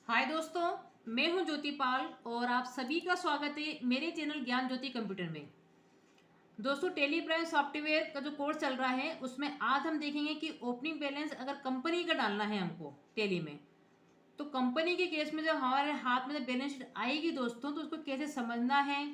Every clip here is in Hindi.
हाय दोस्तों, मैं हूं ज्योति पाल और आप सभी का स्वागत है मेरे चैनल ज्ञान ज्योति कंप्यूटर में। दोस्तों, टेली प्राइम सॉफ्टवेयर का जो कोर्स चल रहा है उसमें आज हम देखेंगे कि ओपनिंग बैलेंस अगर कंपनी का डालना है हमको टेली में, तो कंपनी के केस में जब हमारे हाथ में जब बैलेंस शीट आएगी दोस्तों, तो उसको कैसे समझना है,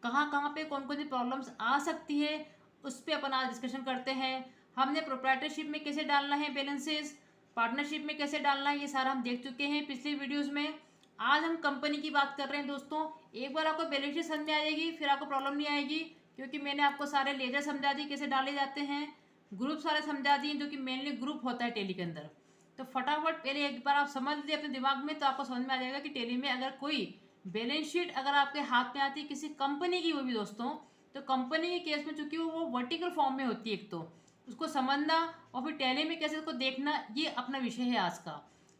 कहाँ कहाँ पे कौन कौन सी प्रॉब्लम्स आ सकती है, उस पर अपन आज डिस्कशन करते हैं। हमने प्रोप्राइटरशिप में कैसे डालना है बैलेंसेस, पार्टनरशिप में कैसे डालना है, ये सारा हम देख चुके हैं पिछले वीडियोज़ में। आज हम कंपनी की बात कर रहे हैं दोस्तों। एक बार आपको बैलेंस शीट समझ में आ जाएगी, फिर आपको प्रॉब्लम नहीं आएगी, क्योंकि मैंने आपको सारे लेजर समझा दिए कैसे डाले जाते हैं, ग्रुप सारे समझा दिए जो कि मेनली ग्रुप होता है टेली के अंदर। तो फटाफट पहले एक बार आप समझ लीजिए अपने दिमाग में, तो आपको समझ में आ जाएगा कि टेली में अगर कोई बैलेंस शीट अगर आपके हाथ में आती है किसी कंपनी की, वो भी दोस्तों, तो कंपनी के केस में चूंकि वो वर्टिकल फॉर्म में होती है, एक तो उसको समझना और फिर टेली में कैसे उसको देखना, ये अपना विषय है आज का।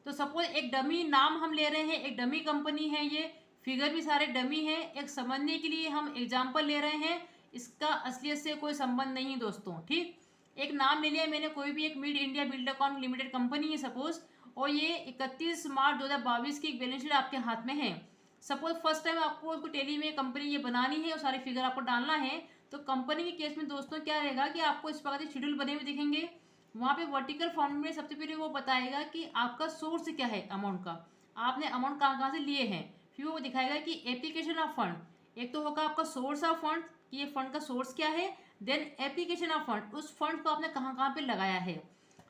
तो सपोज एक डमी नाम हम ले रहे हैं, एक डमी कंपनी है, ये फिगर भी सारे डमी है, एक समझने के लिए हम एग्जाम्पल ले रहे हैं, इसका असलियत से कोई संबंध नहीं दोस्तों। ठीक, एक नाम ले लिया मैंने, कोई भी एक mid India Buildcon limited company है सपोज, और ये 31 मार्च 2022 की एक बैलेंस शीट आपके हाथ में है। सपोज फर्स्ट टाइम आपको उसको टेली में कंपनी ये बनानी है और सारे फिगर आपको डालना है, तो कंपनी के केस में दोस्तों क्या रहेगा कि आपको इस प्रकार के शेड्यूल बने हुए दिखेंगे। वहाँ पे वर्टिकल फॉर्म में सबसे पहले वो बताएगा कि आपका सोर्स क्या है अमाउंट का, आपने अमाउंट कहाँ कहाँ से लिए हैं। फिर वो दिखाएगा कि एप्लीकेशन ऑफ फंड, एक तो होगा आपका सोर्स ऑफ फंड कि ये फंड का सोर्स क्या है, देन एप्लीकेशन ऑफ फंड, उस फंड को आपने कहाँ कहाँ पे लगाया है।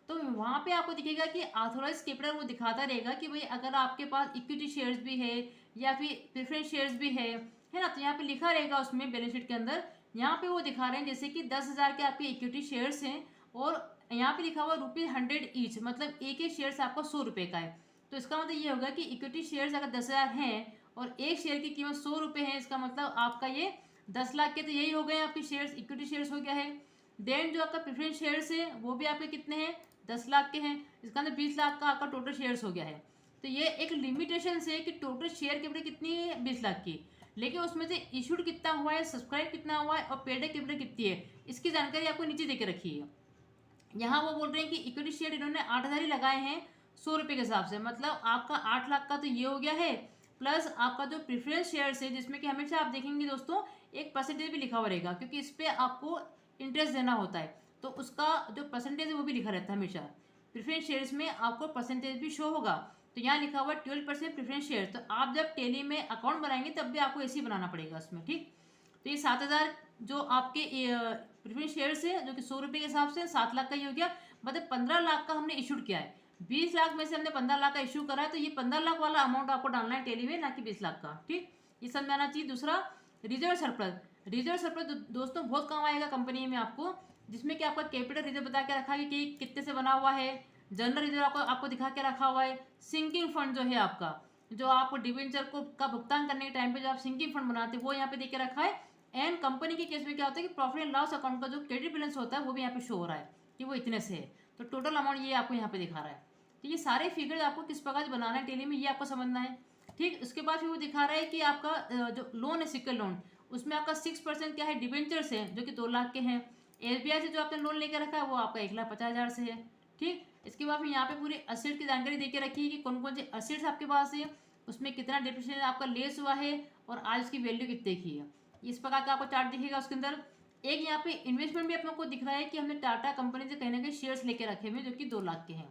तो वहाँ पे आपको दिखेगा कि ऑथोराइज कैपिटल वो दिखाता रहेगा कि भाई अगर आपके पास इक्विटी शेयर्स भी है या फिर प्रेफरेंस शेयर्स भी है ना, तो यहाँ पे लिखा रहेगा उसमें बैलेंस शीट के अंदर। यहाँ पे वो दिखा रहे हैं जैसे कि 10,000 के आपके इक्विटी शेयर्स हैं, और यहाँ पे लिखा हुआ ₹100 ईच, मतलब एक एक शेयर आपका 100 रुपये का है। तो इसका मतलब ये होगा कि इक्विटी शेयर्स अगर 10,000 हैं और एक शेयर की कीमत 100 रुपये है, इसका मतलब आपका ये 10 लाख के तो यही हो गए आपके शेयर्स, इक्विटी शेयर्स हो गया है। देन जो आपका प्रेफरेंस शेयर्स है वो भी आपके कितने हैं, 10 लाख के हैं, इसका मतलब 20 लाख का आपका टोटल शेयर्स हो गया है। तो ये एक लिमिटेशन से कि टोटल शेयर कैपिटल कितनी है, 20 लाख की, लेकिन उसमें से इशूड कितना हुआ है, सब्सक्राइब कितना हुआ है और पेड कैपिटल कितनी है, इसकी जानकारी आपको नीचे देके रखी है। यहाँ वो बोल रहे हैं कि इक्विटी शेयर इन्होंने 8,000 ही लगाए हैं 100 रुपये के हिसाब से, मतलब आपका 8 लाख का तो ये हो गया है, प्लस आपका जो प्रेफरेंस शेयर्स है जिसमें कि हमेशा आप देखेंगे दोस्तों एक परसेंटेज भी लिखा हुआ रहेगा, क्योंकि इस पर आपको इंटरेस्ट देना होता है, तो उसका जो परसेंटेज है वो भी लिखा रहता है हमेशा। प्रेफरेंस शेयर्स में आपको परसेंटेज भी शो होगा, तो यहाँ लिखा हुआ 12% प्रेफरेंस शेयर, तो आप जब टेली में अकाउंट बनाएंगे तब भी आपको ऐसे ही बनाना पड़ेगा उसमें। ठीक, तो ये 7,000 जो आपके प्रेफरेंस शेयर्स है जो कि 100 रुपये के हिसाब से 7 लाख का ही हो गया, मतलब 15 लाख का हमने इशूड किया है। 20 लाख में से हमने 15 लाख का इशू करा है, तो ये 15 लाख वाला अमाउंट आपको डालना है टेली में, ना कि 20 लाख का। ठीक, ये समझ आना चाहिए। दूसरा, रिजर्व सरप्लस। रिजर्व सरप्लस दोस्तों बहुत काम आएगा कंपनी में आपको, जिसमें कि आपका कैपिटल रिजर्व बता के रखा है कि कितने से बना हुआ है, जनरल रिजर्व आपको दिखा के रखा हुआ है, सिंकिंग फंड जो है आपका, जो आप डिवेंचर को का भुगतान करने के टाइम पे जो आप सिंकिंग फंड बनाते हैं वो यहाँ पे दे के रखा है। एंड कंपनी के केस में क्या होता है कि प्रॉफिट एंड लॉस अकाउंट का जो क्रेडिट बैलेंस होता है वो भी यहाँ पे शो हो रहा है कि वो इतने से है, तो टोटल अमाउंट ये आपको यहाँ पे दिखा रहा है। तो ये सारे फिगर आपको किस प्रकार से बनाना है टेली में, ये आपको समझना है। ठीक, उसके बाद फिर वो दिखा रहा है कि आपका जो लोन है सिक्योर लोन, उसमें आपका 6% क्या है, डिवेंचर्स है जो कि 2 लाख के हैं। एसबीआई से जो आपने लोन लेकर रखा है वो आपका 1,50,000 से है। ठीक, इसके बाद फिर यहाँ पे पूरी असेट की जानकारी देके रखी है कि कौन कौन से असेट्स आपके पास है, उसमें कितना डिप्रिसिएशन आपका लेस हुआ है और आज उसकी वैल्यू कितने की है। इस प्रकार का आपको चार्ट दिखेगा उसके अंदर। एक यहाँ पे इन्वेस्टमेंट भी अपने को दिख रहा है कि हमने टाटा कंपनी से कहीं ना कहीं शेयर्स लेके रखे हुए जो कि 2 लाख के हैं।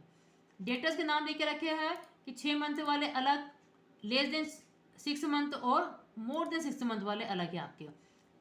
डेटर्स के नाम लेके रखे हैं कि 6 मंथ वाले अलग, लेस देन 6 मंथ और मोर देन 6 मंथ वाले अलग है आपके।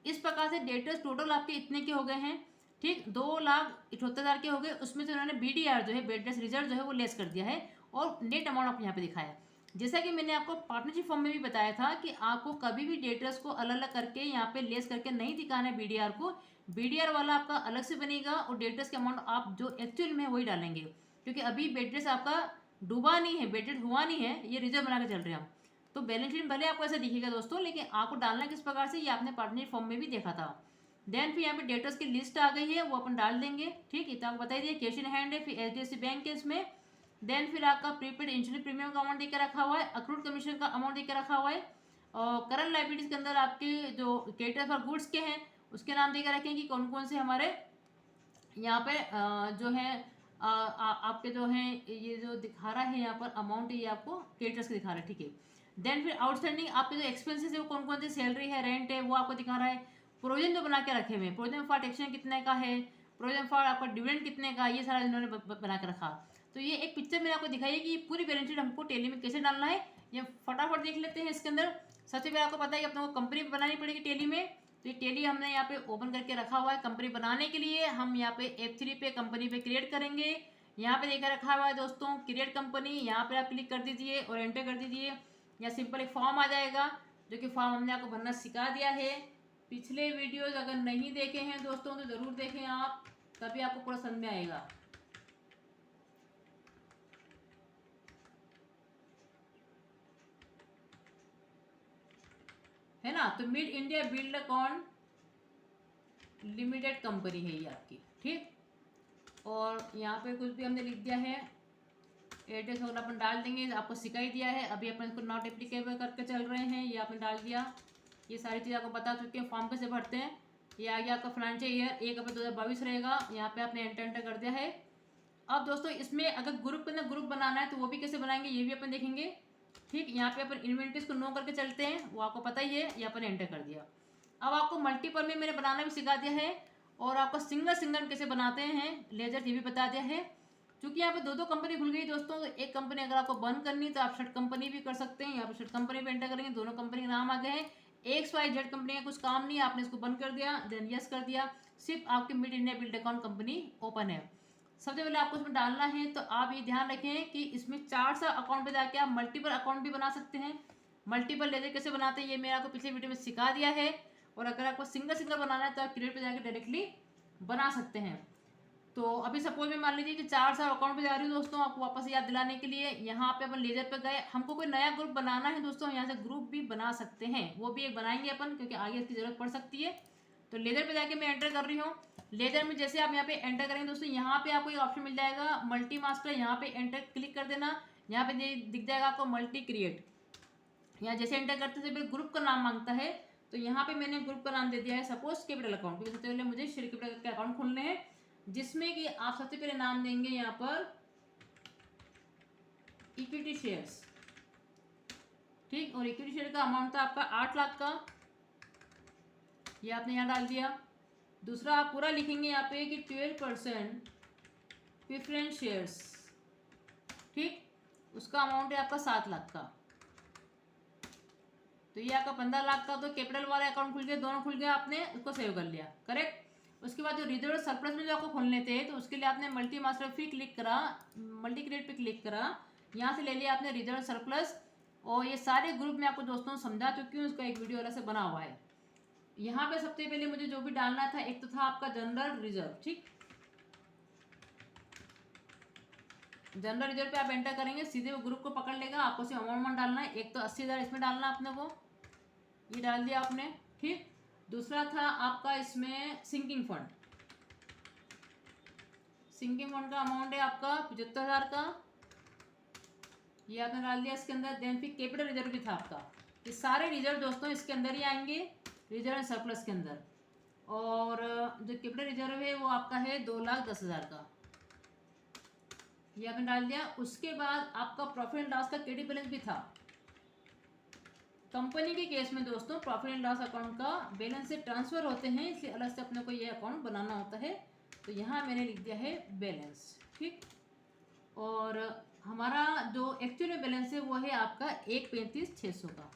इस प्रकार से डेटर्स टोटल आपके इतने के हो गए हैं। ठीक, 2,78,000 के हो गए, उसमें से उन्होंने BDR जो है बेडरेस रिजर्व जो है वो लेस कर दिया है और नेट अमाउंट आपको यहाँ पे दिखाया है। जैसा कि मैंने आपको पार्टनरशिप फॉर्म में भी बताया था कि आपको कभी भी डेटर्स को अलग अलग करके यहाँ पे लेस करके नहीं दिखाना है BDR को। BDR वाला आपका अलग से बनेगा और डेटर्स के अमाउंट आप जो एक्चुअल में है वही डालेंगे, क्योंकि अभी बेडरेस आपका डूबा नहीं है, बेडेड हुआ नहीं है, ये रिजर्व बना के चल रहे हैं हम। तो बैलेंस शीट भले आपको ऐसा दिखेगा दोस्तों, लेकिन आपको डालना किस प्रकार से ये आपने पार्टनरशिप फॉर्म में भी देखा था। देन फिर यहाँ पे डेटर्स की लिस्ट आ गई है, वो अपन डाल देंगे। ठीक, इतना आपको बता दिए। कैश इन हैंड है, फिर HDFC बैंक के इसमें। देन फिर आपका प्रीपेड इंश्योरेंस प्रीमियम का अमाउंट देकर रखा हुआ है, अक्रूड कमीशन का अमाउंट देकर रखा हुआ है, और करंट लाइबिलिटीज के अंदर आपके जो क्रेडिटर फॉर गुड्स के हैं उसके नाम देकर रखें कि कौन कौन से हमारे यहाँ पे जो है आपके जो हैं ये जो दिखा रहा है यहाँ पर अमाउंट, ये आपको क्रेडिटर्स का दिखा रहा है, ठीक है। देन फिर आउटस्टैंडिंग आपके जो एक्सपेंसेस है वो कौन कौन से, सैलरी है, रेंट है, वो आपको दिखा रहा है। प्रोविजन जो बना के रखे हुए, प्रोविजन फॉर टैक्सेशन कितने का है, प्रोविजन फॉर आपका डिविडेंड कितने का, ये सारा इन्होंने बना के रखा। तो ये एक पिक्चर मैंने आपको दिखाई है कि पूरी बैलेंस शीट हमको टैली में कैसे डालना है। ये फटाफट देख लेते हैं। इसके अंदर सबसे पहले आपको पता है कि अपने को कंपनी बनानी पड़ेगी टैली में। तो ये टैली हमने यहाँ पे ओपन करके रखा हुआ है। कंपनी बनाने के लिए हम यहाँ पे F3 पे कंपनी पे क्रिएट करेंगे। यहाँ पे देखा रखा हुआ है दोस्तों क्रिएट कंपनी, यहाँ पे आप क्लिक कर दीजिए और एंटर कर दीजिए। या सिंपल एक फॉर्म आ जाएगा, जो कि फॉर्म हमने आपको भरना सिखा दिया है। पिछले वीडियोज अगर नहीं देखे हैं दोस्तों तो ज़रूर देखें आप, तभी आपको पूरा समझ में आएगा। है ना। तो mid India Buildcon limited company है ये आपकी, ठीक। और यहाँ पे कुछ भी हमने लिख दिया है, एड्रेस वगैरह अपन डाल देंगे, आपको सिखाई दिया है। अभी अपन इसको नॉट एप्लीकेबल करके चल रहे हैं, ये आपने डाल दिया। ये सारी चीज़ आपको बता चुके हैं फॉर्म कैसे भरते हैं। ये आ गया आपका फाइनेंशियल ईयर 1 अप्रैल 2022 रहेगा, यहाँ पे आपने एंटर कर दिया है। अब दोस्तों इसमें अगर ग्रुप के अंदर ग्रुप बनाना है तो वो भी कैसे बनाएंगे ये भी अपन देखेंगे, ठीक। यहाँ पे अपन इन्वेंटरीज को नो करके चलते हैं, वो आपको पता ही है, ये अपन एंटर कर दिया। अब आपको मल्टीपल में मैंने बनाना भी सिखा दिया है, और आपको सिंगल सिंगल कैसे बनाते हैं लेजर ये भी बता दिया है। क्योंकि यहाँ पे दो कंपनी खुल गई दोस्तों, तो एक कंपनी अगर आपको बंद करनी तो आप शर्ट कंपनी भी कर सकते हैं। यहाँ पे शर्ट कंपनी पे एंटर करेंगे, दोनों कंपनी के नाम आ गए हैं। XYZ कंपनी का कुछ काम नहीं है, आपने इसको बंद कर दिया, देन यस कर दिया, सिर्फ आपकी mid India Buildcon company open है। सबसे पहले आपको इसमें डालना है, तो आप ये ध्यान रखें कि इसमें 4 अकाउंट पे जाके आप मल्टीपल अकाउंट भी बना सकते हैं। मल्टीपल लेजर कैसे बनाते हैं ये मैंने आपको पिछले वीडियो में सिखा दिया है। और अगर आपको सिंगल सिंगल बनाना है तो आप क्रिएट पे जाकर डायरेक्टली बना सकते हैं। तो अभी सपोज में मान लीजिए कि 4 अकाउंट पे जा रही हूँ दोस्तों, आपको वापस याद दिलाने के लिए। यहाँ पे अपन लेजर पे गए, हमको कोई नया ग्रुप बनाना है दोस्तों, यहाँ से ग्रुप भी बना सकते हैं, वो भी एक बनाएंगे अपन, क्योंकि आगे इसकी जरूरत पड़ सकती है। तो लेजर पे जाके मैं एंटर कर रही हूँ। लेजर में जैसे आप यहाँ पे एंटर करेंगे दोस्तों, यहाँ पे आपको एक ऑप्शन मिल जाएगा मल्टी मास्टर, यहाँ पे एंटर क्लिक कर देना। यहाँ पे दिख जाएगा आपको मल्टी क्रिएट। यहाँ जैसे एंटर करते से ग्रुप का नाम मांगता है, तो यहाँ पे मैंने ग्रुप का नाम दे दिया है सपोज कैपिटल अकाउंट, क्योंकि सबसे पहले मुझे शेयर कैपिटल के अकाउंट खोलने हैं, जिसमें कि आप सबसे पहले नाम देंगे यहाँ पर इक्विटी शेयर्स, ठीक। और इक्विटी शेयर का अमाउंट था आपका 8 लाख का, ये आपने यहाँ डाल दिया। दूसरा आप पूरा लिखेंगे यहाँ पे कि 12% प्रेफरेंस शेयर्स, ठीक। उसका अमाउंट है आपका 7 लाख का। तो ये आपका 15 लाख का तो कैपिटल वाला अकाउंट खुल गया, दोनों खुल गया, आपने उसको सेव कर लिया, करेक्ट। उसके बाद जो रिजर्व सरप्लस में जो आपको खोलने थे, तो उसके लिए आपने मल्टी मास्टर फिर क्लिक करा, मल्टी क्रिएट पे क्लिक करा, यहाँ से ले लिया आपने रिजर्व सरप्लस। और ये सारे ग्रुप में आपको दोस्तों समझा चुकी हूँ, उसका एक वीडियो अलग से बना हुआ है। यहाँ पे सबसे पहले मुझे जो भी डालना था, एक तो था आपका जनरल रिजर्व, ठीक। जनरल रिजर्व पे आप एंटर करेंगे, सीधे वो ग्रुप को पकड़ लेगा, आपको सिर्फ अमाउंट डालना है। एक तो 80,000 इसमें डालना अपने को, ये डाल दिया आपने, ठीक। दूसरा था आपका इसमें सिंकिंग फंड, सिंकिंग फंड का अमाउंट है आपका 75,000 का, ये आपने डाल दिया इसके अंदर। देन फिर कैपिटल रिजर्व भी था आपका। ये सारे रिजर्व दोस्तों इसके अंदर ही आएंगे, रिजर्व एंड सरप्लस के अंदर। और जो कैपिटल रिजर्व है वो आपका है 2,10,000 का, ये आपने डाल दिया। उसके बाद आपका प्रॉफिट एंड लॉस का क्रेडिट बैलेंस भी था। कंपनी के केस में दोस्तों प्रॉफिट एंड लॉस अकाउंट का बैलेंस से ट्रांसफर होते हैं, इसलिए अलग से अपने को ये अकाउंट बनाना होता है। तो यहाँ मैंने लिख दिया है बैलेंस, ठीक। और हमारा जो एक्चुअल में बैलेंस है वो है आपका 1,35,600 का।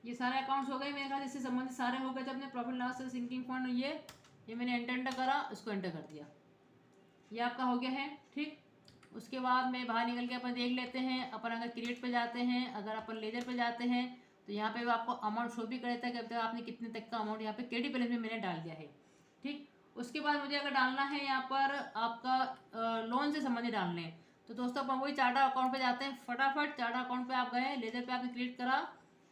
ये सारे अकाउंट्स हो गए मेरे ख्याल, इससे संबंधित सारे हो गए। जब अपने प्रॉफिट लॉस से सिंकिंग फंड ये मैंने एंटर करा, उसको एंटर कर दिया, ये आपका हो गया है, ठीक। उसके बाद में बाहर निकल के अपन देख लेते हैं। अपन अगर क्रिएट पे जाते हैं, अगर अपन लेजर पे जाते हैं, तो यहाँ पे आपको अमाउंट शो भी कर देता है कि अब तक आपने कितने तक का अमाउंट यहाँ पे क्रेडिट बैलेंस में मैंने डाल दिया है, ठीक। उसके बाद मुझे अगर डालना है यहाँ पर आपका लोन से संबंधित डालने हैं, तो दोस्तों अपन वही चार्टर अकाउंट पे जाते हैं। फटाफट चार्टर अकाउंट पे आप गए, लेजर पे आपने क्रिएट करा,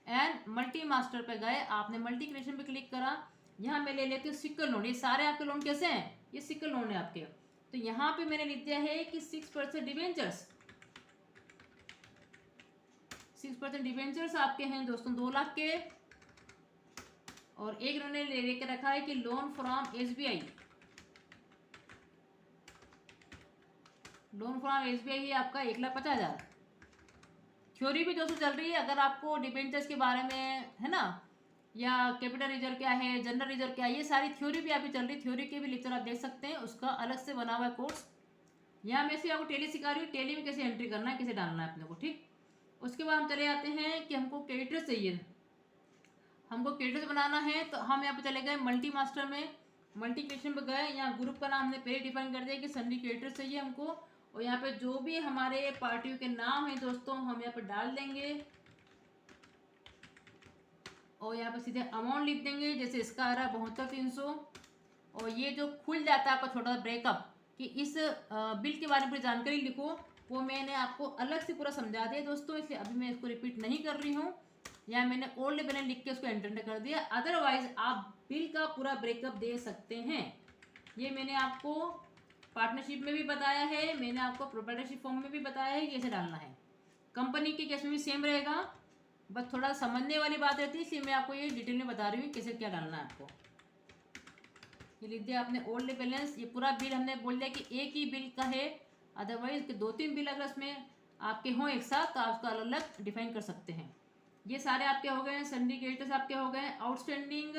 एंड मल्टी मास्टर पे गए, आपने मल्टी क्रिएशन पे क्लिक करा। यहाँ मैं ले लेती हूँ सिक्योर लोन। ये सारे आपके लोन कैसे हैं, ये सिक्योर लोन है आपके। तो यहाँ पे मैंने लिख दिया है कि 6% डिवेंचर्स, 6% डिवेंचर्स आपके हैं दोस्तों 2 लाख के। और एक इन्होंने लेके रखा है कि loan from SBI, loan from SBI ही आपका 1,50,000। थ्योरी भी दोस्तों चल रही है, अगर आपको डिबेंचर्स के बारे में है ना, या कैपिटल रिजर्व क्या है, जनरल रिजर्व क्या है, ये सारी थ्योरी भी अभी चल रही है। थ्योरी के भी लेक्चर आप देख सकते हैं, उसका अलग से बना हुआ है कोर्स। यहाँ मैं से आपको टेली सिखा रही हूँ, टेली में कैसे एंट्री करना है, कैसे डालना है अपने को, ठीक। उसके बाद हम चले जाते हैं कि हमको क्रेडिटर्स चाहिए, हमको क्रेडिटर्स बनाना है। तो हम यहाँ पे चले गए मल्टी मास्टर में, मल्टी क्रिएशन पे गए। यहाँ ग्रुप का नाम हमने पहले डिफाइन कर दिया कि सन्नी क्रिएटर्स चाहिए हमको, और यहाँ पे जो भी हमारे पार्टियों के नाम है दोस्तों हम यहाँ पे डाल देंगे, और यहाँ पे सीधे अमाउंट लिख देंगे। जैसे इसका आ रहा है 72,300, और ये जो खुल जाता है आपका छोटा सा ब्रेकअप कि इस बिल के बारे में जानकारी लिखो, वो मैंने आपको अलग से पूरा समझा दिया दोस्तों, इसलिए अभी मैं इसको रिपीट नहीं कर रही हूँ। यहाँ मैंने ओल्ड बैलेंस लिख के उसको एंटर कर दिया। अदरवाइज आप बिल का पूरा ब्रेकअप दे सकते हैं। ये मैंने आपको पार्टनरशिप में भी बताया है, मैंने आपको प्रोप्राइटरशिप फॉर्म में भी बताया है कैसे डालना है। कंपनी के केस में भी सेम रहेगा, बस थोड़ा समझने वाली बात रहती है, इसलिए मैं आपको ये डिटेल में बता रही हूँ कैसे क्या डालना है आपको। ये लिख दिया आपने ओल्ड बैलेंस। ये पूरा बिल हमने बोल दिया कि एक ही बिल का है, अदरवाइज 2-3 बिल अगर उसमें आपके हों एक साथ तो आप उसका अलग अलग डिफाइन कर सकते हैं। ये सारे आपके हो गए हैं, सन्डी क्रेडिटर्स आपके हो गए। आउटस्टैंडिंग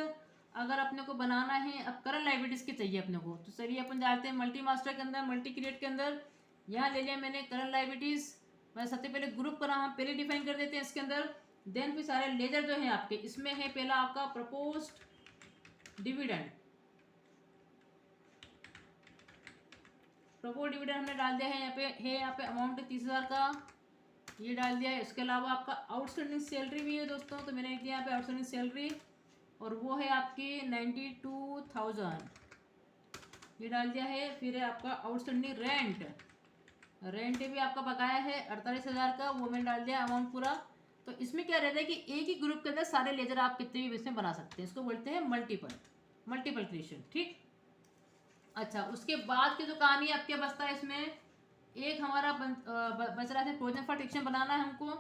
अगर अपने को बनाना है, अब करंट लाइबिलिटीज की चाहिए अपने को, तो चलिए अपन जाते हैं मल्टी मास्टर के अंदर, मल्टी क्रिएट के अंदर। यहाँ ले लिया मैंने करंट लाइबिलिटीज। मैं सबसे पहले ग्रुप का नाम पहले डिफाइन कर देते हैं इसके अंदर। देन फिर सारे लेजर जो है आपके, इसमें है पहला आपका प्रपोज्ड डिविडेंड। प्रपोज डिविडेंड हमने डाल दिया है, यहाँ पे है यहाँ पे अमाउंट 30,000 का, ये डाल दिया है। इसके अलावा आपका आउटस्टैंडिंग सैलरी भी है दोस्तों, तो मैंने दिया यहाँ पे आउटस्टैंडिंग सैलरी, और वो है आपकी 92,000, ये डाल दिया है। फिर है आपका आउटस्टैंडिंग रेंट, रेंट भी आपका बकाया है 48,000 का, वो मैंने डाल दिया अमाउंट पूरा। तो इसमें क्या रहता है कि एक ही ग्रुप के अंदर सारे लेजर आप कितने भी इसमें बना सकते हैं, इसको बोलते हैं मल्टीपल क्रिएशन, ठीक। अच्छा, उसके बाद की जो कहानी आपके बचता है इसमें, एक हमारा बच रहा था प्रोविजन फॉर टेक्शन बनाना है हमको,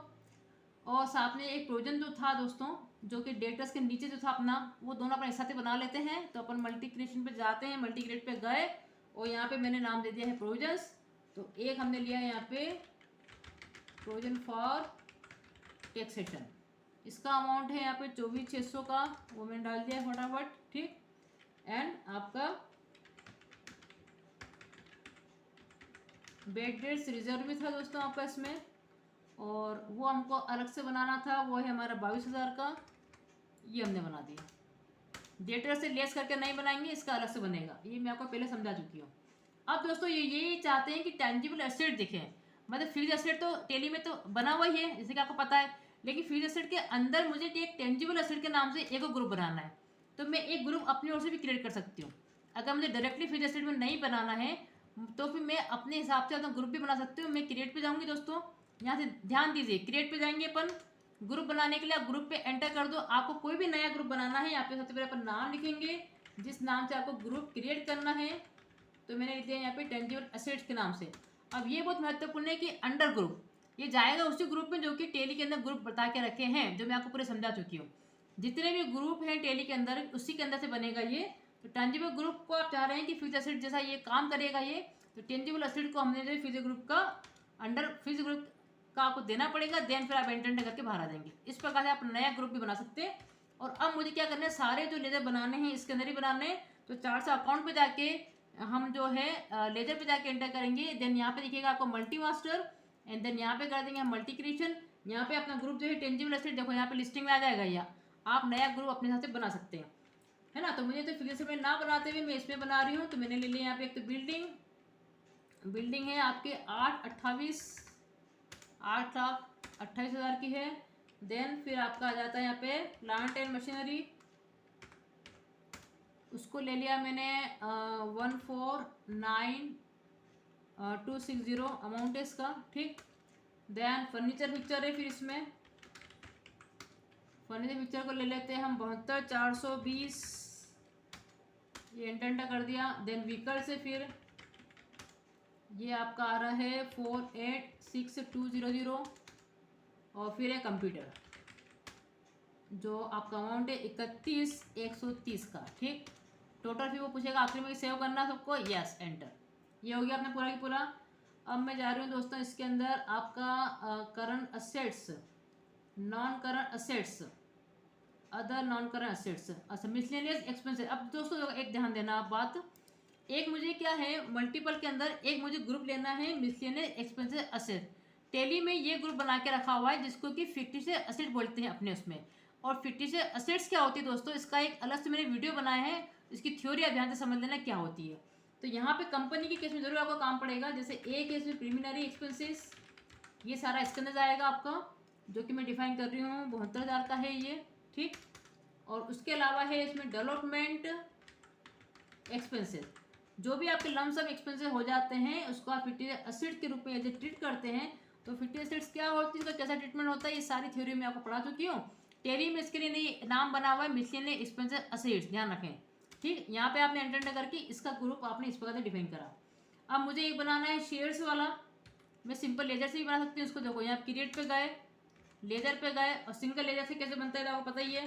और साथ में एक प्रोविजन जो था दोस्तों, जो कि डेटर्स के नीचे जो था अपना, वो दोनों अपने एक साथ बना लेते हैं। तो अपन मल्टी क्रिएशन पे जाते हैं, मल्टी क्रिएट पे गए, और यहाँ पे मैंने नाम दे दिया है प्रोविजंस। तो एक हमने लिया है यहाँ पे प्रोविजन फॉर टैक्सेशन, इसका अमाउंट है यहाँ पे 24,600 का, वो मैंने डाल दिया है फटाफट, ठीक। एंड आपका बेड रेट्स रिजर्व भी था दोस्तों आपका इसमें, और वो हमको अलग से बनाना था, वो है हमारा 22,000 का, ये हमने बना दिया। डेटर से लेस करके नहीं बनाएंगे, इसका अलग से बनेगा, ये मैं आपको पहले समझा चुकी हूँ। अब दोस्तों ये चाहते हैं कि टेंजिबल एसेट दिखे, मतलब फिक्स्ड एसेट तो टेली में तो बना हुआ ही है जैसे कि आपको पता है, लेकिन फिक्स्ड एसेट के अंदर मुझे एक टेंजिबल एसेट के नाम से एक ग्रुप बनाना है। तो मैं एक ग्रुप अपनी ओर से भी क्रिएट कर सकती हूँ। अगर मुझे डायरेक्टली फिक्स्ड एसेट में नहीं बनाना है, तो फिर मैं अपने हिसाब से अपना ग्रुप भी बना सकती हूँ। मैं क्रिएट पे जाऊँगी दोस्तों, यहाँ से ध्यान दीजिए, क्रिएट पे जाएंगे अपन, ग्रुप बनाने के लिए आप ग्रुप पे एंटर कर दो। आपको कोई भी नया ग्रुप बनाना है, यहाँ पे सबसे पहले अपन नाम लिखेंगे जिस नाम से आपको ग्रुप क्रिएट करना है। तो मैंने लिख दिया यहाँ पे टेंजिबल एसेट्स के नाम से। अब ये बहुत महत्वपूर्ण है कि अंडर ग्रुप ये जाएगा उसी ग्रुप में जो कि टेली के अंदर ग्रुप बता के रखे हैं, जो मैं आपको पूरे समझा चुकी हूँ। जितने भी ग्रुप हैं टेली के अंदर, उसी के अंदर से बनेगा ये। तो टेंजिबल ग्रुप को आप चाह रहे हैं कि फिक्स्ड एसेट जैसा ये काम करेगा ये, तो टेंजिबल एसेट को हमने जो फिक्स्ड ग्रुप का अंडर फिक्स्ड ग्रुप का आपको देना पड़ेगा, देन फिर आप एंटर करके बाहर आ जाएंगे। इस प्रकार से आप नया ग्रुप भी बना सकते हैं। और अब मुझे क्या करना है, सारे जो लेजर बनाने हैं इसके अंदर ही बनाने हैं। तो चार्ट से अकाउंट पे जाके हम जो है लेजर पे जाके एंटर करेंगे, देन यहाँ पे दिखेगा आपको मल्टी मास्टर, एंड देन यहाँ पे कर देंगे हम मल्टी क्रिएशन। यहाँ पे अपना ग्रुप जो है टेंजिबल एसेट, देखो यहाँ पे लिस्टिंग में आ जाएगा, या आप नया ग्रुप अपने हिसाब से बना सकते हैं, है ना। तो मुझे तो फिगर से मैं ना बनाते हुए मैं इसमें बना रही हूँ। तो मैंने ले लिया यहाँ पे एक तो बिल्डिंग है आपके 8,28,000 की है। देन फिर आपका आ जाता है यहाँ पे प्लांट एंड मशीनरी, उसको ले लिया मैंने 149,260 अमाउंट है इसका, ठीक। देन फर्नीचर पिक्चर है, फिर इसमें फर्नीचर पिक्चर को ले लेते हैं हम 72,420, ये एंटर कर दिया। देन व्हीकल से फिर ये आपका आ रहा है 48,6200, और फिर है कंप्यूटर जो आपका अमाउंट है 31,130 का, ठीक। टोटल फिर वो पूछेगा आखिर में सेव करना सबको, यस एंटर, ये हो गया अपना पूरा की पूरा। अब मैं जा रही हूँ दोस्तों इसके अंदर आपका current assets, non current assets, other non current assets, अच्छा मिसलेनियस एक्सपेंसेस। अब दोस्तों एक ध्यान देना आप बात, एक मुझे क्या है मल्टीपल के अंदर एक मुझे ग्रुप लेना है मिसलेनियस एक्सपेंसेस असेट। टेली में ये ग्रुप बना के रखा हुआ है जिसको कि फिक्टिशियस असेट बोलते हैं अपने उसमें। और फिक्टिशियस असेट्स क्या होती है दोस्तों, इसका एक अलग से मैंने वीडियो बनाया है, इसकी थ्योरी आप ध्यान से समझ लेना क्या होती है। तो यहाँ पे कंपनी के केस में जरूर आपको काम पड़ेगा। जैसे ए केस में प्रीमिनरी एक्सपेंसेस, ये सारा इसके अंदर जाएगा आपका, जो कि मैं डिफाइन कर रही हूँ 72,000 का है ये, ठीक। और उसके अलावा है इसमें डेवलपमेंट एक्सपेंसेस, जो भी आपके लमसम एक्सपेंसेस हो जाते हैं उसको आप फिक्टिशियस असेट्स के रूप में यदि ट्रीट करते हैं। तो फिक्टिशियस असेट्स क्या होती है, इसका कैसा ट्रीटमेंट होता है, ये सारी थ्योरी में आपको पढ़ा चुकी हूँ। टेली में इसके लिए नहीं नाम बना हुआ है मिसलेनियस एक्सपेंसेस असेट्स, ध्यान रखें, ठीक। यहाँ पे आपने एंटर करके इसका ग्रुप आपने इस प्रकार से डिफाइन करा। अब मुझे एक बनाना है शेयर्स वाला, मैं सिंपल लेजर से भी बना सकती हूँ उसको। देखो यहाँ क्रिएट पे गए, लेजर पे गए, और सिंगल लेजर से कैसे बनता है आपको पता ही है।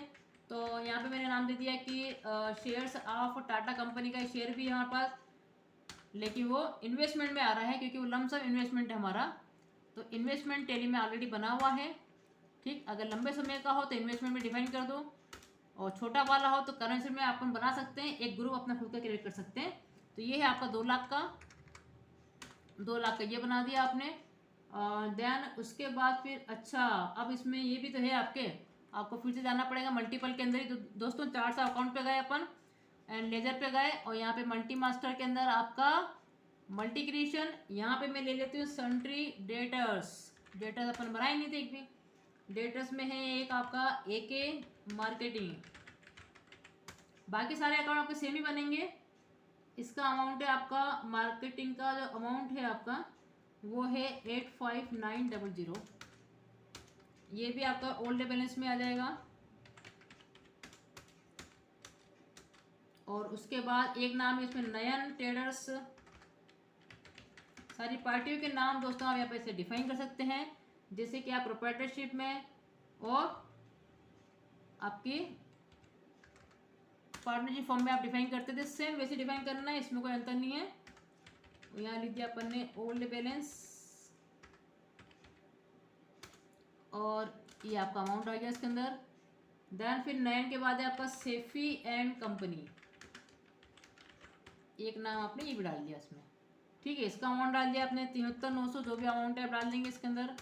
तो यहाँ पे मैंने नाम दे दिया कि शेयर्स ऑफ टाटा कंपनी का शेयर भी हमारे पास, लेकिन वो इन्वेस्टमेंट में आ रहा है क्योंकि वो लमसम इन्वेस्टमेंट है हमारा। तो इन्वेस्टमेंट टेली में ऑलरेडी बना हुआ है, ठीक। अगर लंबे समय का हो तो इन्वेस्टमेंट में डिफाइन कर दो, और छोटा वाला हो तो करेंसी में आप बना सकते हैं, एक ग्रुप अपना खुद का क्रिएट कर सकते हैं। तो ये है आपका 2 लाख का, 2 लाख का ये बना दिया आपने। देन उसके बाद फिर अच्छा अब इसमें ये भी तो है आपको फिर से जाना पड़ेगा मल्टीपल के अंदर ही। तो दोस्तों 4 सा अकाउंट पे गए अपन एंड लेजर पे गए, और यहाँ पे मल्टी मास्टर के अंदर आपका मल्टी क्रिएशन, यहाँ पे मैं ले लेती हूँ सन्ट्री डेटर्स। डेटर्स अपन बनाए नहीं थे एक भी, डेटर्स में है एक आपका एके मार्केटिंग, बाकी सारे अकाउंट आपके सेम ही बनेंगे। इसका अमाउंट है आपका मार्केटिंग का जो अमाउंट है आपका वो है 85900, ये भी आपका ओल्ड बैलेंस में आ जाएगा। और उसके बाद एक नाम है इसमें नयन ट्रेडर्स। सारी पार्टियों के नाम दोस्तों आप यहाँ पे से डिफाइन कर सकते हैं, जैसे कि आप प्रोप्राइटरशिप में और आपकी पार्टनरशिप फॉर्म में आप डिफाइन करते थे, सेम वैसे डिफाइन करना है, इसमें कोई अंतर नहीं है। यहाँ लिख दिया अपन ने ओल्ड बैलेंस, और ये आपका अमाउंट आ गया इसके अंदर। देन फिर नयन के बाद है आपका सेफी एंड कंपनी, एक नाम आपने ये भी डाल दिया इसमें, ठीक है। इसका अमाउंट डाल दिया आपने 73,900, जो भी अमाउंट है आप डाल देंगे इसके अंदर।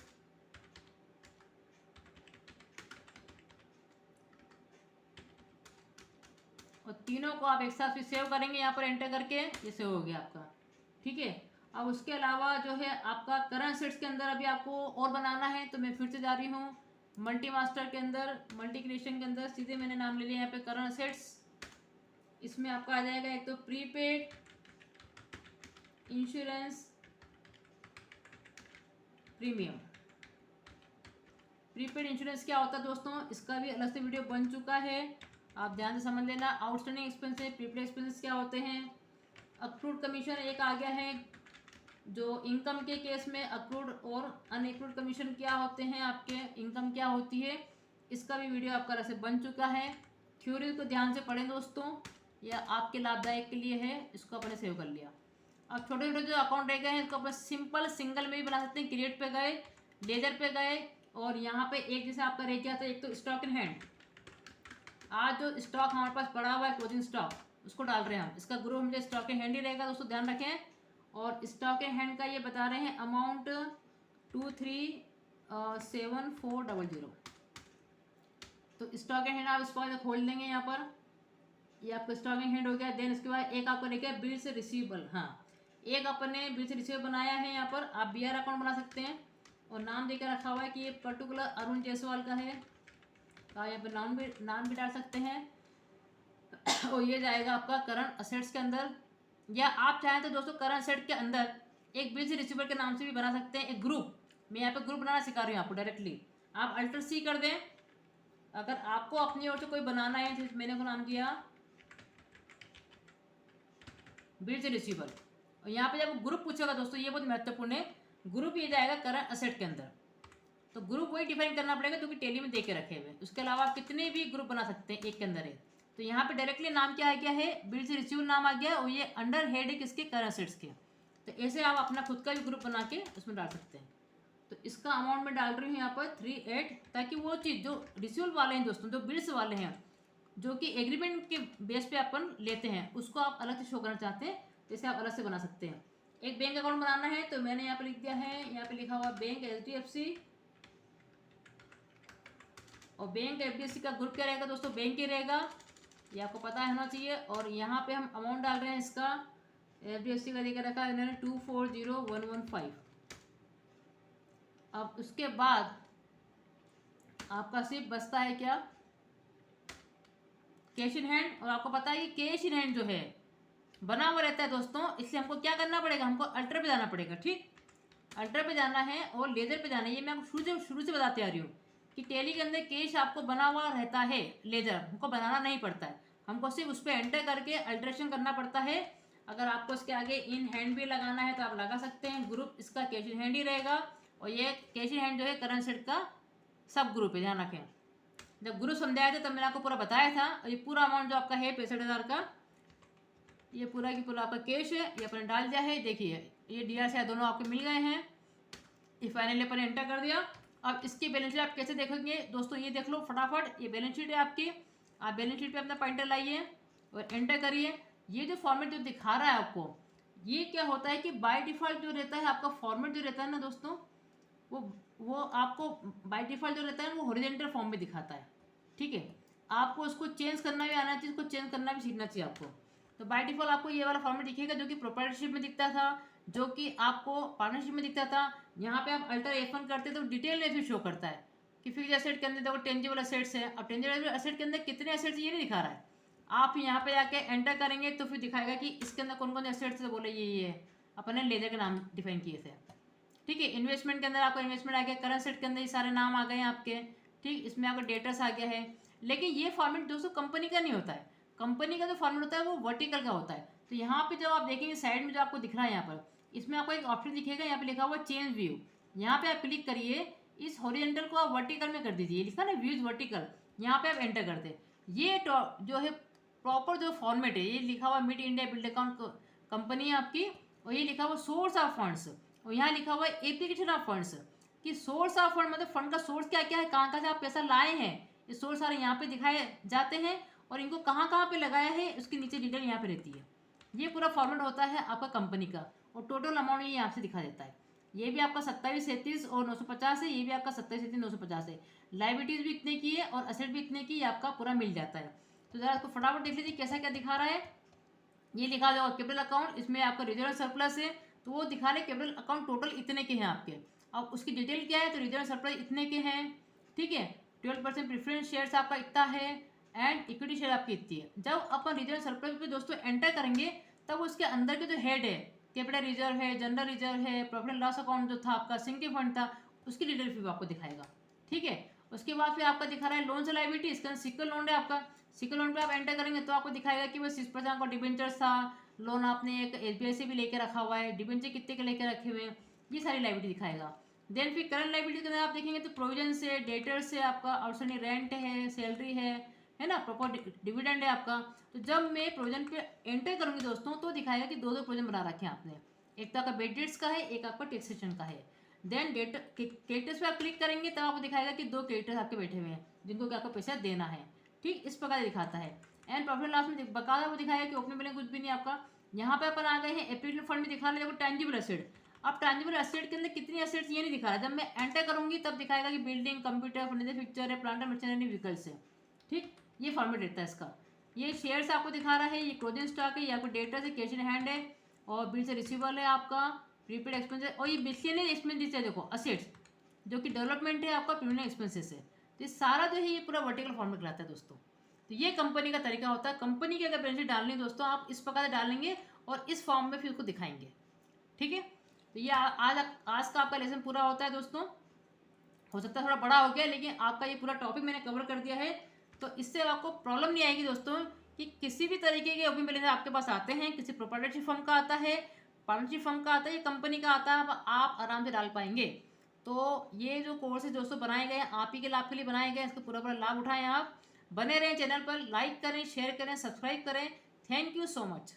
और तीनों को आप एक साथ फिर सेव करेंगे यहाँ पर एंटर करके, ये सेव हो गया आपका, ठीक है। अब उसके अलावा जो है आपका करंट असेट्स के अंदर अभी आपको और बनाना है, तो मैं फिर से जा रही हूँ मल्टी मास्टर के अंदर, मल्टी क्रिएशन के अंदर, सीधे मैंने नाम ले लिया यहाँ पे करंट असेट्स। इसमें आपका आ जाएगा एक तो prepaid insurance premium. Prepaid insurance क्या होता है दोस्तों, इसका भी अलग से वीडियो बन चुका है, आप ध्यान से समझ लेना। आउटस्टैंडिंग एक्सपेंसेस, प्रीपेड एक्सपेंसेस क्या होते हैं। अक्रूड कमीशन एक आ गया है, जो इनकम के केस में अक्रूड और अनएक्रूड कमीशन क्या होते हैं, आपके इनकम क्या होती है, इसका भी वीडियो आपका अलग से बन चुका है। थ्योरी को ध्यान से पढ़ें दोस्तों, यह आपके लाभदायक के लिए है, इसको अपने सेव कर लिया। अब छोटे छोटे जो अकाउंट रह गए हैं इसको अपन सिंपल सिंगल में भी बना सकते हैं। क्रिएट पे गए, लेजर पे गए, और यहाँ पे एक जैसे आपका रह गया था एक तो स्टॉक इन हैंड, आज जो स्टॉक हमारे पास पड़ा हुआ है क्लोजिंग स्टॉक, उसको डाल रहे हैं हम, इसका ग्रुप मुझे स्टॉक इन हैंड ही रहेगा दोस्तों, ध्यान रखें। और स्टॉक इन हैंड का ये बता रहे हैं अमाउंट 237400। तो स्टॉक इन हैंड आप इसको खोल देंगे यहाँ पर, ये आपका स्टॉक इन हैंड हो गया। देन इसके बाद एक आपका रह गया बिल से रिसीवेबल, हाँ एक अपने बिल से रिसीवेबल बनाया है, यहाँ पर आप बीआर अकाउंट बना सकते हैं, और नाम देकर रखा हुआ है कि ये पर्टिकुलर अरुण जायसवाल का है, तो यहाँ पर नाम भी डाल सकते हैं। और ये जाएगा आपका करंट असेट्स के अंदर, या आप चाहें तो दोस्तों करंट असेट के अंदर एक बिल से रिसीवेबल के नाम से भी बना सकते हैं एक ग्रुप। मैं यहाँ पे ग्रुप बनाना सिखा रही हूँ आपको डायरेक्टली, आप अल्टर सी कर दें। अगर आपको अपनी ओर से कोई बनाना है, जैसे मैंने को नाम दिया बिल से रिसीवेबल, और यहाँ पे जब ग्रुप पूछेगा दोस्तों, ये बहुत महत्वपूर्ण है, ग्रुप ये जाएगा करंट असेट के अंदर। तो ग्रुप वही डिफाइन करना पड़ेगा जो कि टेली में देके रखे हुए, उसके अलावा आप कितने भी ग्रुप बना सकते हैं एक के अंदर है। तो यहाँ पे डायरेक्टली नाम क्या आ गया है, बिल से रिसीवेबल नाम आ गया, और ये अंडर हेड है किसके, करंट असेट्स के। तो ऐसे आप अपना खुद का भी ग्रुप बना के उसमें डाल सकते हैं। तो इसका अमाउंट मैं डाल रही हूँ यहाँ पर 38, ताकि वो चीज़ जो रिसीवल वाले हैं दोस्तों, जो बिल्स वाले हैं, जो कि एग्रीमेंट के बेस पे अपन लेते हैं, उसको आप अलग से शो करना चाहते हैं तो इसे आप अलग से बना सकते हैं। एक बैंक अकाउंट बनाना है तो मैंने यहाँ पे लिख दिया है, यहाँ पे लिखा हुआ बैंक HDFC, और बैंक HDFC का ग्रुप क्या रहेगा दोस्तों, बैंक ही रहेगा, ये आपको पता होना चाहिए। और यहाँ पे हम अमाउंट डाल रहे हैं इसका, HDFC का देकर रखा है इन्होंने 240115। अब उसके बाद आपका सिर्फ बचता है क्या, कैश इन हैंड। और आपको पता है कि कैश इन हैंड जो है बना हुआ रहता है दोस्तों, इसलिए हमको क्या करना पड़ेगा, हमको अल्टर पे जाना पड़ेगा। ठीक, अल्टर पे जाना है और लेजर पे जाना है। ये मैं आपको शुरू से बताते आ रही हूँ कि टैली के अंदर कैश आपको बना हुआ रहता है, लेजर हमको बनाना नहीं पड़ता है, हमको सिर्फ उस पर एंटर करके अल्ट्रेशन करना पड़ता है। अगर आपको इसके आगे इन हैंड भी लगाना है तो आप लगा सकते हैं। ग्रुप इसका कैश इन हैंड ही रहेगा, और ये कैश इन हैंड जो है करंट सेट का सब ग्रुप है, ध्यान रखें। जब ग्रुप समझाया था तब मैंने आपको पूरा बताया था। और ये पूरा अमाउंट जो आपका है 65,000 का, ये पूरा की पूरा आपका कैश है, ये अपने डाल दिया है। देखिए ये DRC दोनों आपके मिल गए हैं, ये फाइनली अपन एंटर कर दिया। अब इसकी बैलेंस शीट आप कैसे देखेंगे दोस्तों, ये देख लो फटाफट, ये बैलेंस शीट है आपकी। आप बैलेंस शीट पे अपना पॉइंटर लाइए और एंटर करिए। ये जो फॉर्मेट जो दिखा रहा है आपको, ये क्या होता है कि बाय डिफॉल्ट जो रहता है आपका फॉर्मेट जो रहता है ना दोस्तों, वो आपको बाय डिफॉल्ट जो रहता है वो हॉरिजॉन्टल फॉर्म में दिखाता है। ठीक है, आपको उसको चेंज करना भी आना चाहिए, उसको चेंज करना भी सीखना चाहिए आपको। तो बाय डिफॉल्ट आपको ये वाला फॉर्मेट दिखेगा जो कि प्रोप्राइटरशिप में दिखता था, जो कि आपको पार्टनरशिप में दिखता था। यहाँ पे आप अल्टर F1 करते तो डिटेल में फिर शो करता है कि फिक्स एसेट के अंदर देखो टेंजिबल एसेट्स है। अब टेंजिबल एसेट के अंदर कितने एसेट्स ये नहीं दिखा रहा है, आप यहाँ पे जाके एंटर करेंगे तो फिर दिखाएगा कि इसके अंदर कौन कौन से एसेट्स है। बोले ये अपने लेजर के नाम डिफाइन किए थे। ठीक है, इन्वेस्टमेंट के अंदर आपका इन्वेस्टमेंट आ गया, करंट सेट के अंदर ये सारे नाम आ गए हैं आपके। ठीक, इसमें आपका डेटर्स आ गया है। लेकिन ये फॉर्मेट दोस्तों कंपनी का नहीं होता है, कंपनी का जो फॉर्मेट होता है वो वर्टिकल का होता है। तो यहाँ पे जब आप देखेंगे साइड में जो आपको दिख रहा है यहाँ पर, इसमें आपको एक ऑप्शन दिखेगा, यहाँ पे लिखा हुआ चेंज व्यू। यहाँ पे आप क्लिक करिए, इस हॉरिजॉन्टल को आप वर्टिकल में कर दीजिए, लिखा ना व्यूज वर्टिकल, यहाँ पे आप एंटर कर दे। ये जो है प्रॉपर जो फॉर्मेट है, ये लिखा हुआ mid India build account company है आपकी, और ये लिखा हुआ सोर्स ऑफ फंड्स, और यहाँ लिखा हुआ है एप्लीकेशन ऑफ फंड्स, कि सोर्स ऑफ फंड मतलब फंड का सोर्स क्या क्या है, कहाँ कहाँ से आप पैसा लाए हैं, ये सोर्स सारे यहाँ पे दिखाए जाते हैं, और इनको कहाँ कहाँ पे लगाया है उसकी नीचे डिटेल यहाँ पे रहती है। ये पूरा फॉर्मेट होता है आपका कंपनी का, और टोटल अमाउंट ये यहाँ से दिखा देता है। ये भी आपका 2737 और 950 है, ये भी आपका 2737 950 है। लाइबिलिटीज भी इतने की है और असेट भी इतने की, आपका पूरा मिल जाता है। तो जरा इसको फटाफट देख लीजिए कैसा क्या दिखा रहा है। ये लिखा जाओ कैपिटल अकाउंट, इसमें आपका रिजर्व सरप्लस है, तो वो दिखा रहे कैपिटल अकाउंट टोटल इतने के हैं आपके। अब उसकी डिटेल क्या है, तो रिजर्व सरप्लस इतने के हैं। ठीक है, 12% प्रेफरेंस शेयर्स आपका इतना है, एंड इक्विटी शेयर आपकी इतनी है। जब अपन रिजर्व सरप्लस पे दोस्तों एंटर करेंगे तब उसके अंदर के जो हेड है, कैपिटल रिजर्व है, जनरल रिजर्व है, प्रॉफिट एंड लॉस अकाउंट जो था आपका, सिंकिंग फंड था, उसकी डिटेल फिर आपको दिखाएगा। ठीक है, उसके बाद फिर आपका दिखा रहा है लोन से लाइबिलिटी, इसके अंदर सिक्योर लोन है आपका। सिक्योर लोन पे आप एंटर करेंगे तो आपको दिखाएगा कि वो 6% का डिबेंचर्स था, लोन आपने एक SBI से भी लेके रखा हुआ है, डिबेंचर कितने के लेके रखे हुए हैं, ये सारी लाइबिलिटी दिखाएगा। देन फिर करंट लाइबिलिटी के अंदर आप देखेंगे तो प्रोविजन से, डेटर से, आपका आउटस्टैंडिंग रेंट है, सैलरी है ना, प्रॉपर डिविडेंड है आपका। तो जब मैं प्रोविजन पे एंटर करूंगी दोस्तों तो दिखाएगा कि दो प्रोविजन बना रखे हैं आपने, एक तो आपका बेड डेट्स का है, एक आपका टैक्सेशन का है। देन क्रेडिटर्स पे आप क्लिक करेंगे तब आपको दिखाएगा कि 2 क्रेडिटर्स आपके बैठे हुए हैं जिनको कि आपको पैसा देना है। ठीक, इस प्रकार दिखाता है। एंड प्रॉफिट लॉस में बकाया वो दिखाएगा कि ओपनिंग बैलेंस कुछ भी नहीं आपका। यहाँ पे अपन आ गए हैं एप्लीकेशन फंड में, दिखा रहा है टेंजिबल एसेट। अब टेंजिबल एसेट के अंदर कितनी एसेट्स ये नहीं दिखा रहा, जब मैं एंटर करूंगी तब दिखाएगा कि बिल्डिंग, कंप्यूटर, फर्नीचर, पिक्चर है, प्लांट, मशीनरी, व्हीकल्स है। ठीक, ये फॉर्मेट रहता है इसका। ये शेयर्स आपको दिखा रहा है, ये क्लोजिंग स्टॉक है, ये आपको डेटर है, कैश इन हैंड है, और बिल से रिसीवेबल है आपका, प्रीपेड एक्सपेंसेस, और ये बेसिकली एक्सपेंसेस है देखो, असेट्स जो कि डेवलपमेंट है आपका, प्रीमियम एक्सपेंसेस है। तो ये सारा जो है ये पूरा वर्टिकल फॉर्मेट लाता है दोस्तों। तो ये कंपनी का तरीका होता है। कंपनी की अगर बैलेंस शीट डालनी है दोस्तों आप इस प्रकार से डालेंगे और इस फॉर्म में फिर उसको दिखाएंगे। ठीक है, तो ये आज का आपका लेसन पूरा होता है दोस्तों। हो सकता है थोड़ा बड़ा हो गया, लेकिन आपका ये पूरा टॉपिक मैंने कवर कर दिया है, तो इससे आपको प्रॉब्लम नहीं आएगी दोस्तों कि किसी भी तरीके के ओपनिंग बैलेंस आपके पास आते हैं, किसी प्रोप्राइटरशिप फर्म का आता है, पार्टनरशिप फर्म का आता है, कंपनी का आता है, आप आराम से डाल पाएंगे। तो ये जो कोर्स है दोस्तों बनाए गए हैं आप ही के लाभ के लिए बनाए गए हैं, इसका पूरा लाभ उठाएं। आप बने रहें चैनल पर, लाइक करें, शेयर करें, सब्सक्राइब करें। Thank you so much.